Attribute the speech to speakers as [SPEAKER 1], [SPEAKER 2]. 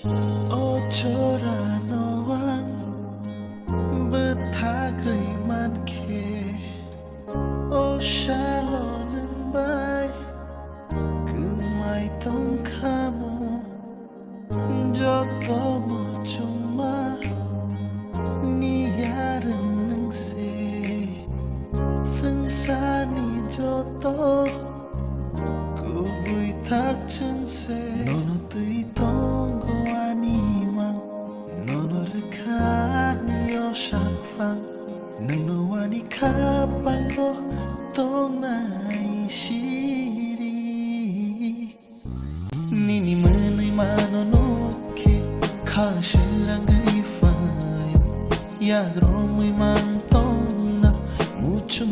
[SPEAKER 1] Ojora noang betagri manke O shalo nang bay Kumai tong kamu Joto mo chuma Niyaran nang se Sengsani joto Kubuy tak chen se Nono tui tongo animang Nono rekani o shanfang Nang no wani kapango Tonai shiri Nini menai manonoke Kashirang ifai Yagro muy mantona Mucho